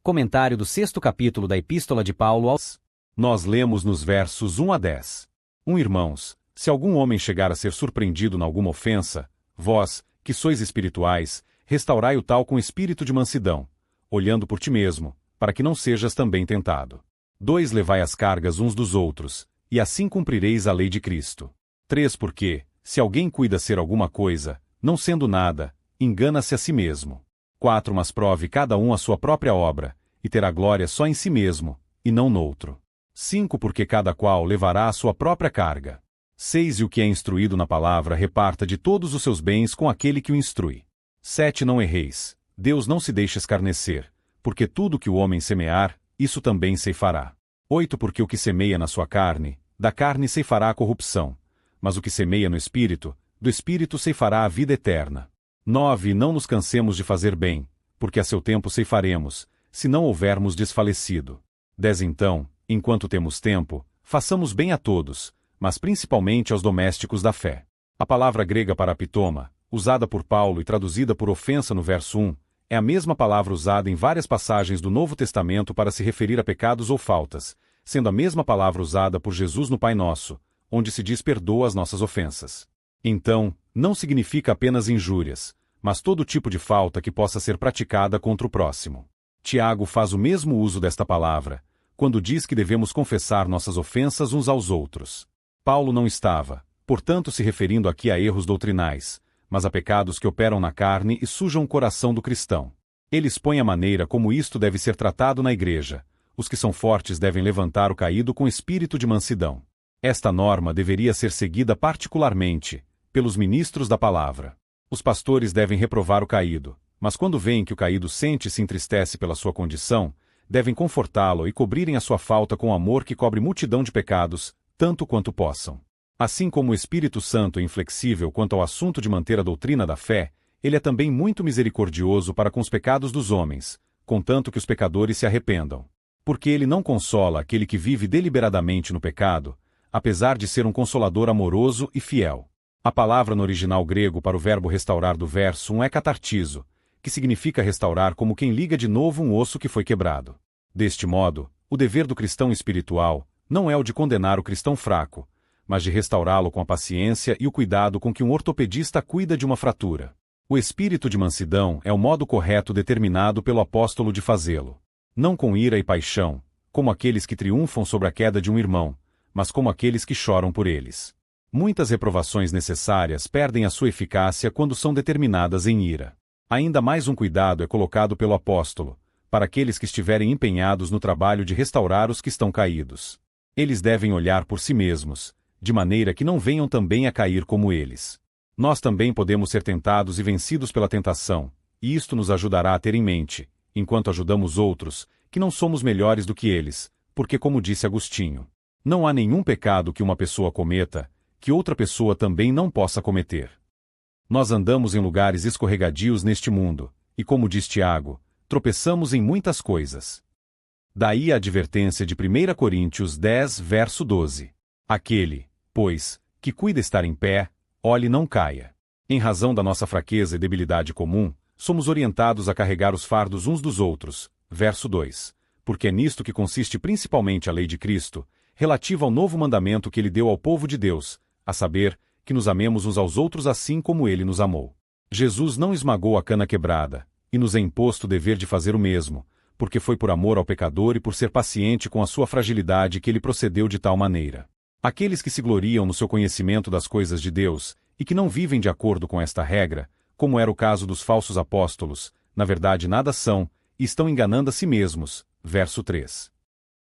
Comentário do 6º capítulo da Epístola de Paulo aos... Nós lemos nos versos 1 a 10. Irmãos, se algum homem chegar a ser surpreendido em alguma ofensa, vós, que sois espirituais, restaurai o tal com espírito de mansidão, olhando por ti mesmo, para que não sejas também tentado. 2 Levai as cargas uns dos outros, e assim cumprireis a lei de Cristo. 3 Porque, se alguém cuida ser alguma coisa, não sendo nada, engana-se a si mesmo. 4 Mas prove cada um a sua própria obra, e terá glória só em si mesmo, e não noutro. 5 Porque cada qual levará a sua própria carga. 6 E o que é instruído na palavra reparta de todos os seus bens com aquele que o instrui. 7 Não erreis, Deus não se deixa escarnecer, porque tudo que o homem semear, isso também ceifará. 8 Porque o que semeia na sua carne, da carne ceifará a corrupção, mas o que semeia no Espírito, do Espírito ceifará a vida eterna. 9 Não nos cansemos de fazer bem, porque a seu tempo ceifaremos, se não houvermos desfalecido. 10 Então, enquanto temos tempo, façamos bem a todos, mas principalmente aos domésticos da fé. A palavra grega para pitoma, usada por Paulo e traduzida por ofensa no verso 1, é a mesma palavra usada em várias passagens do Novo Testamento para se referir a pecados ou faltas, sendo a mesma palavra usada por Jesus no Pai Nosso, onde se diz perdoa as nossas ofensas. Então, não significa apenas injúrias, mas todo tipo de falta que possa ser praticada contra o próximo. Tiago faz o mesmo uso desta palavra, quando diz que devemos confessar nossas ofensas uns aos outros. Paulo não estava, portanto, se referindo aqui a erros doutrinais, mas a pecados que operam na carne e sujam o coração do cristão. Ele expõe a maneira como isto deve ser tratado na igreja. Os que são fortes devem levantar o caído com espírito de mansidão. Esta norma deveria ser seguida particularmente pelos ministros da palavra. Os pastores devem reprovar o caído, mas quando veem que o caído sente e se entristece pela sua condição, devem confortá-lo e cobrirem a sua falta com amor que cobre multidão de pecados, tanto quanto possam. Assim como o Espírito Santo é inflexível quanto ao assunto de manter a doutrina da fé, ele é também muito misericordioso para com os pecados dos homens, contanto que os pecadores se arrependam. Porque ele não consola aquele que vive deliberadamente no pecado, apesar de ser um consolador amoroso e fiel. A palavra no original grego para o verbo restaurar do verso 1 é catartizo, que significa restaurar como quem liga de novo um osso que foi quebrado. Deste modo, o dever do cristão espiritual não é o de condenar o cristão fraco, mas de restaurá-lo com a paciência e o cuidado com que um ortopedista cuida de uma fratura. O espírito de mansidão é o modo correto determinado pelo apóstolo de fazê-lo. Não com ira e paixão, como aqueles que triunfam sobre a queda de um irmão, mas como aqueles que choram por eles. Muitas reprovações necessárias perdem a sua eficácia quando são determinadas em ira. Ainda mais um cuidado é colocado pelo apóstolo, para aqueles que estiverem empenhados no trabalho de restaurar os que estão caídos. Eles devem olhar por si mesmos, de maneira que não venham também a cair como eles. Nós também podemos ser tentados e vencidos pela tentação, e isto nos ajudará a ter em mente, enquanto ajudamos outros, que não somos melhores do que eles, porque como disse Agostinho, não há nenhum pecado que uma pessoa cometa, que outra pessoa também não possa cometer. Nós andamos em lugares escorregadios neste mundo, e como diz Tiago, tropeçamos em muitas coisas. Daí a advertência de 1 Coríntios 10, verso 12. Aquele, pois, que cuida estar em pé, olhe e não caia. Em razão da nossa fraqueza e debilidade comum, somos orientados a carregar os fardos uns dos outros. Verso 2. Porque é nisto que consiste principalmente a lei de Cristo, relativa ao novo mandamento que ele deu ao povo de Deus, a saber, que nos amemos uns aos outros assim como ele nos amou. Jesus não esmagou a cana quebrada, e nos é imposto o dever de fazer o mesmo, porque foi por amor ao pecador e por ser paciente com a sua fragilidade que ele procedeu de tal maneira. Aqueles que se gloriam no seu conhecimento das coisas de Deus, e que não vivem de acordo com esta regra, como era o caso dos falsos apóstolos, na verdade nada são, e estão enganando a si mesmos. Verso 3.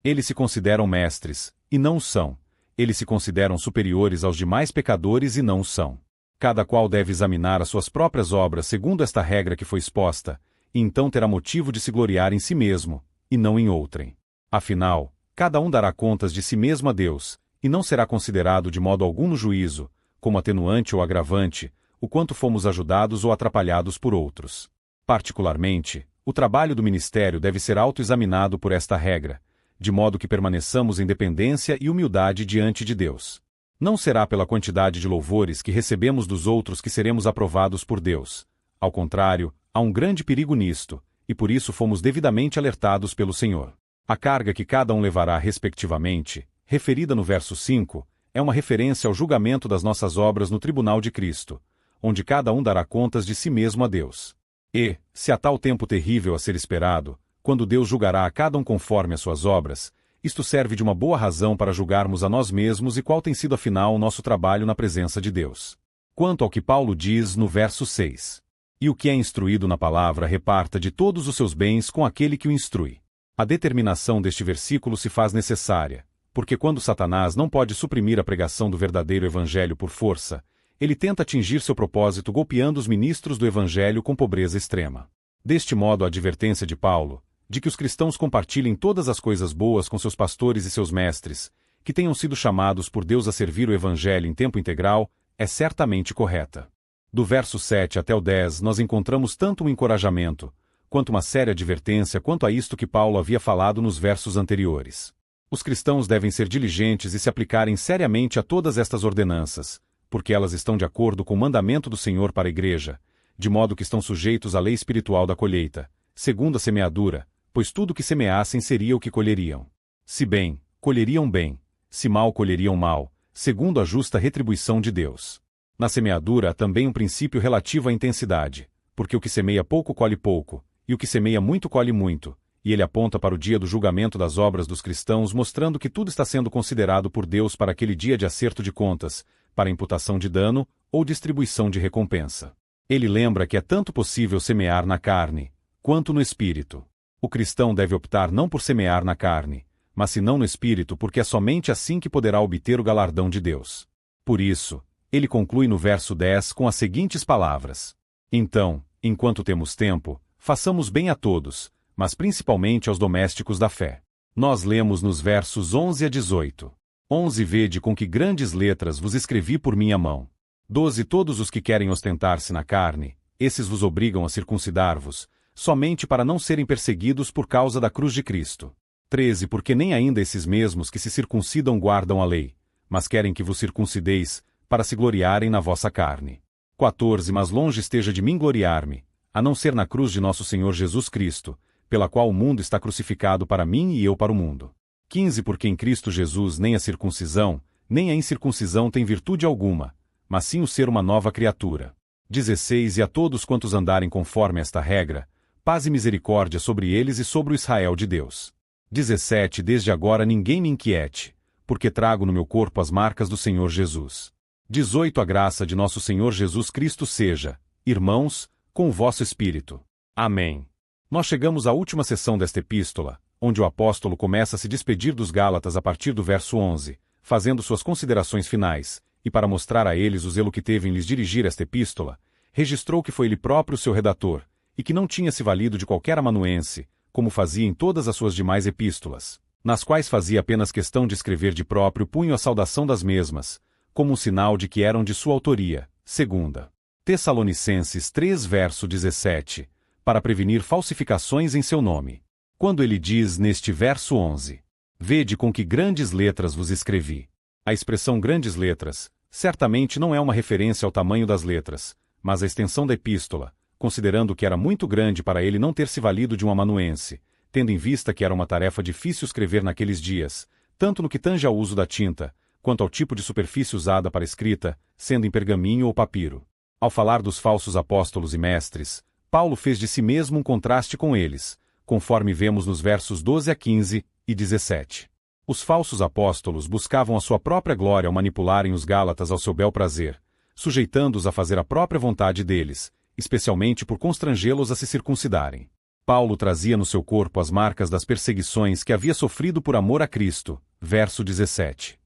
Eles se consideram mestres, e não o são. Eles se consideram superiores aos demais pecadores e não o são. Cada qual deve examinar as suas próprias obras segundo esta regra que foi exposta, e então terá motivo de se gloriar em si mesmo, e não em outrem. Afinal, cada um dará contas de si mesmo a Deus, e não será considerado de modo algum no juízo, como atenuante ou agravante, o quanto fomos ajudados ou atrapalhados por outros. Particularmente, o trabalho do ministério deve ser autoexaminado por esta regra, de modo que permaneçamos em dependência e humildade diante de Deus. Não será pela quantidade de louvores que recebemos dos outros que seremos aprovados por Deus. Ao contrário, há um grande perigo nisto, e por isso fomos devidamente alertados pelo Senhor. A carga que cada um levará respectivamente, referida no verso 5, é uma referência ao julgamento das nossas obras no tribunal de Cristo, onde cada um dará contas de si mesmo a Deus. E, se há tal tempo terrível a ser esperado, quando Deus julgará a cada um conforme as suas obras, isto serve de uma boa razão para julgarmos a nós mesmos e qual tem sido afinal o nosso trabalho na presença de Deus. Quanto ao que Paulo diz no verso 6. E o que é instruído na palavra reparta de todos os seus bens com aquele que o instrui. A determinação deste versículo se faz necessária, porque quando Satanás não pode suprimir a pregação do verdadeiro evangelho por força, ele tenta atingir seu propósito golpeando os ministros do evangelho com pobreza extrema. Deste modo, a advertência de Paulo, de que os cristãos compartilhem todas as coisas boas com seus pastores e seus mestres, que tenham sido chamados por Deus a servir o evangelho em tempo integral, é certamente correta. Do verso 7 até o 10 nós encontramos tanto um encorajamento, quanto uma séria advertência quanto a isto que Paulo havia falado nos versos anteriores. Os cristãos devem ser diligentes e se aplicarem seriamente a todas estas ordenanças, porque elas estão de acordo com o mandamento do Senhor para a igreja, de modo que estão sujeitos à lei espiritual da colheita, segundo a semeadura, pois tudo que semeassem seria o que colheriam. Se bem, colheriam bem, se mal colheriam mal, segundo a justa retribuição de Deus. Na semeadura há também um princípio relativo à intensidade, porque o que semeia pouco colhe pouco, e o que semeia muito colhe muito, e ele aponta para o dia do julgamento das obras dos cristãos, mostrando que tudo está sendo considerado por Deus para aquele dia de acerto de contas, para imputação de dano ou distribuição de recompensa. Ele lembra que é tanto possível semear na carne, quanto no espírito. O cristão deve optar não por semear na carne, mas senão no espírito, porque é somente assim que poderá obter o galardão de Deus. Por isso, ele conclui no verso 10 com as seguintes palavras: Então, enquanto temos tempo, façamos bem a todos, mas principalmente aos domésticos da fé. Nós lemos nos versos 11 a 18. 11 Vede com que grandes letras vos escrevi por minha mão. 12 Todos os que querem ostentar-se na carne, esses vos obrigam a circuncidar-vos, somente para não serem perseguidos por causa da cruz de Cristo. 13 Porque nem ainda esses mesmos que se circuncidam guardam a lei, mas querem que vos circuncideis, para se gloriarem na vossa carne. 14 Mas longe esteja de mim gloriar-me, a não ser na cruz de nosso Senhor Jesus Cristo, pela qual o mundo está crucificado para mim e eu para o mundo. 15 Porque em Cristo Jesus nem a circuncisão, nem a incircuncisão tem virtude alguma, mas sim o ser uma nova criatura. 16 E a todos quantos andarem conforme esta regra, paz e misericórdia sobre eles e sobre o Israel de Deus. 17 Desde agora ninguém me inquiete, porque trago no meu corpo as marcas do Senhor Jesus. 18 A graça de nosso Senhor Jesus Cristo seja, irmãos, com o vosso espírito. Amém. Nós chegamos à última sessão desta epístola, onde o apóstolo começa a se despedir dos Gálatas a partir do verso 11, fazendo suas considerações finais, e para mostrar a eles o zelo que teve em lhes dirigir esta epístola, registrou que foi ele próprio seu redator, e que não tinha se valido de qualquer amanuense, como fazia em todas as suas demais epístolas, nas quais fazia apenas questão de escrever de próprio punho a saudação das mesmas, como um sinal de que eram de sua autoria. 2 Tessalonicenses 3 verso 17, para prevenir falsificações em seu nome. Quando ele diz neste verso 11, Vede com que grandes letras vos escrevi. A expressão grandes letras, certamente não é uma referência ao tamanho das letras, mas à extensão da epístola, considerando que era muito grande para ele não ter se valido de um amanuense, tendo em vista que era uma tarefa difícil escrever naqueles dias, tanto no que tange ao uso da tinta, quanto ao tipo de superfície usada para escrita, sendo em pergaminho ou papiro. Ao falar dos falsos apóstolos e mestres, Paulo fez de si mesmo um contraste com eles, conforme vemos nos versos 12 a 15 e 17. Os falsos apóstolos buscavam a sua própria glória ao manipularem os Gálatas ao seu bel prazer, sujeitando-os a fazer a própria vontade deles, especialmente por constrangê-los a se circuncidarem. Paulo trazia no seu corpo as marcas das perseguições que havia sofrido por amor a Cristo. Verso 17.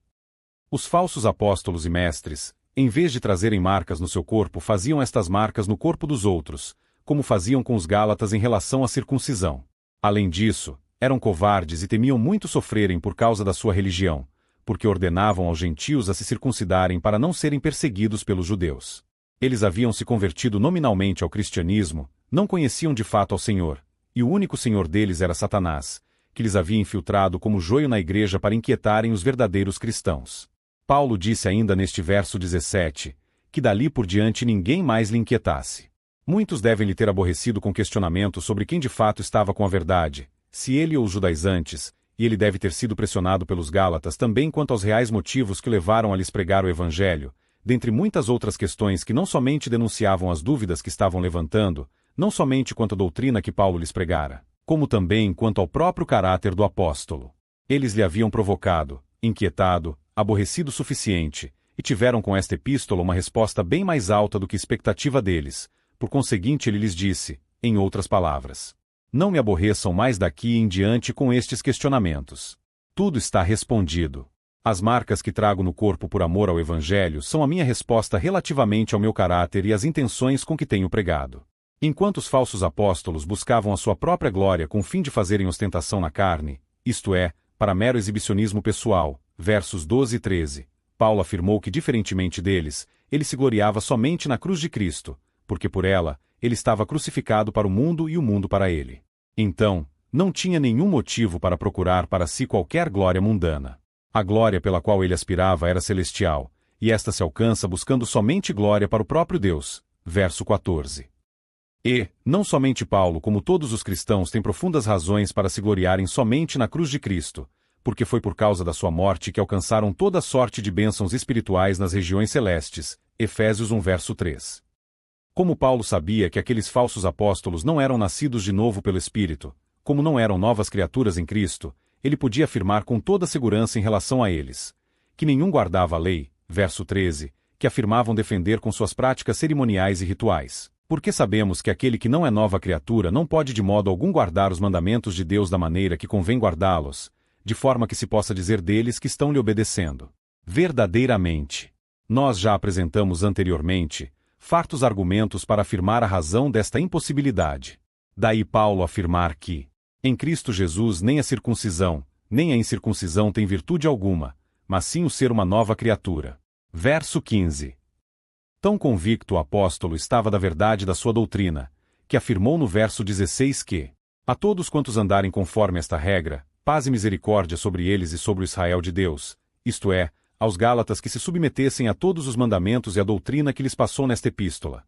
Os falsos apóstolos e mestres, em vez de trazerem marcas no seu corpo, faziam estas marcas no corpo dos outros, como faziam com os Gálatas em relação à circuncisão. Além disso, eram covardes e temiam muito sofrerem por causa da sua religião, porque ordenavam aos gentios a se circuncidarem para não serem perseguidos pelos judeus. Eles haviam se convertido nominalmente ao cristianismo, não conheciam de fato ao Senhor, e o único Senhor deles era Satanás, que lhes havia infiltrado como joio na igreja para inquietarem os verdadeiros cristãos. Paulo disse ainda neste verso 17, que dali por diante ninguém mais lhe inquietasse. Muitos devem lhe ter aborrecido com questionamentos sobre quem de fato estava com a verdade, se ele ou os judaizantes, e ele deve ter sido pressionado pelos Gálatas também quanto aos reais motivos que o levaram a lhes pregar o Evangelho, dentre muitas outras questões que não somente denunciavam as dúvidas que estavam levantando, não somente quanto à doutrina que Paulo lhes pregara, como também quanto ao próprio caráter do apóstolo. Eles lhe haviam provocado, inquietado, aborrecido o suficiente, e tiveram com esta epístola uma resposta bem mais alta do que expectativa deles. Por conseguinte ele lhes disse, em outras palavras: não me aborreçam mais daqui em diante com estes questionamentos. Tudo está respondido. As marcas que trago no corpo por amor ao Evangelho são a minha resposta relativamente ao meu caráter e às intenções com que tenho pregado. Enquanto os falsos apóstolos buscavam a sua própria glória com o fim de fazerem ostentação na carne, isto é, para mero exibicionismo pessoal, versos 12 e 13, Paulo afirmou que, diferentemente deles, ele se gloriava somente na cruz de Cristo, porque por ela, ele estava crucificado para o mundo e o mundo para ele. Então, não tinha nenhum motivo para procurar para si qualquer glória mundana. A glória pela qual ele aspirava era celestial, e esta se alcança buscando somente glória para o próprio Deus. Verso 14. E, não somente Paulo como todos os cristãos têm profundas razões para se gloriarem somente na cruz de Cristo, porque foi por causa da sua morte que alcançaram toda sorte de bênçãos espirituais nas regiões celestes. Efésios 1 verso 3. Como Paulo sabia que aqueles falsos apóstolos não eram nascidos de novo pelo Espírito, como não eram novas criaturas em Cristo, ele podia afirmar com toda segurança em relação a eles, que nenhum guardava a lei, verso 13, que afirmavam defender com suas práticas cerimoniais e rituais. Porque sabemos que aquele que não é nova criatura não pode de modo algum guardar os mandamentos de Deus da maneira que convém guardá-los, de forma que se possa dizer deles que estão lhe obedecendo. Verdadeiramente. Nós já apresentamos anteriormente fartos argumentos para afirmar a razão desta impossibilidade. Daí Paulo afirmar que, em Cristo Jesus nem a circuncisão, nem a incircuncisão tem virtude alguma, mas sim o ser uma nova criatura. Verso 15. Tão convicto o apóstolo estava da verdade da sua doutrina, que afirmou no verso 16 que, a todos quantos andarem conforme esta regra, paz e misericórdia sobre eles e sobre o Israel de Deus, isto é, aos Gálatas que se submetessem a todos os mandamentos e a doutrina que lhes passou nesta epístola.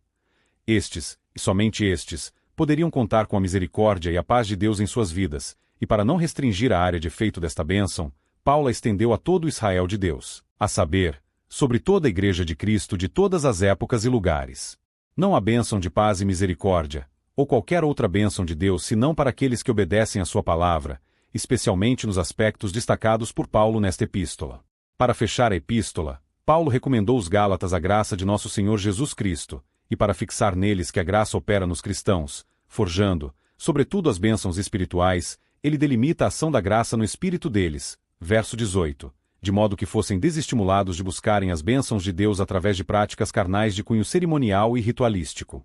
Estes, e somente estes, poderiam contar com a misericórdia e a paz de Deus em suas vidas, e para não restringir a área de efeito desta bênção, Paulo a estendeu a todo o Israel de Deus, a saber, sobre toda a Igreja de Cristo de todas as épocas e lugares. Não há bênção de paz e misericórdia, ou qualquer outra bênção de Deus senão para aqueles que obedecem à sua palavra, especialmente nos aspectos destacados por Paulo nesta epístola. Para fechar a epístola, Paulo recomendou aos Gálatas a graça de nosso Senhor Jesus Cristo, e para fixar neles que a graça opera nos cristãos, forjando, sobretudo as bênçãos espirituais, ele delimita a ação da graça no espírito deles, verso 18, de modo que fossem desestimulados de buscarem as bênçãos de Deus através de práticas carnais de cunho cerimonial e ritualístico.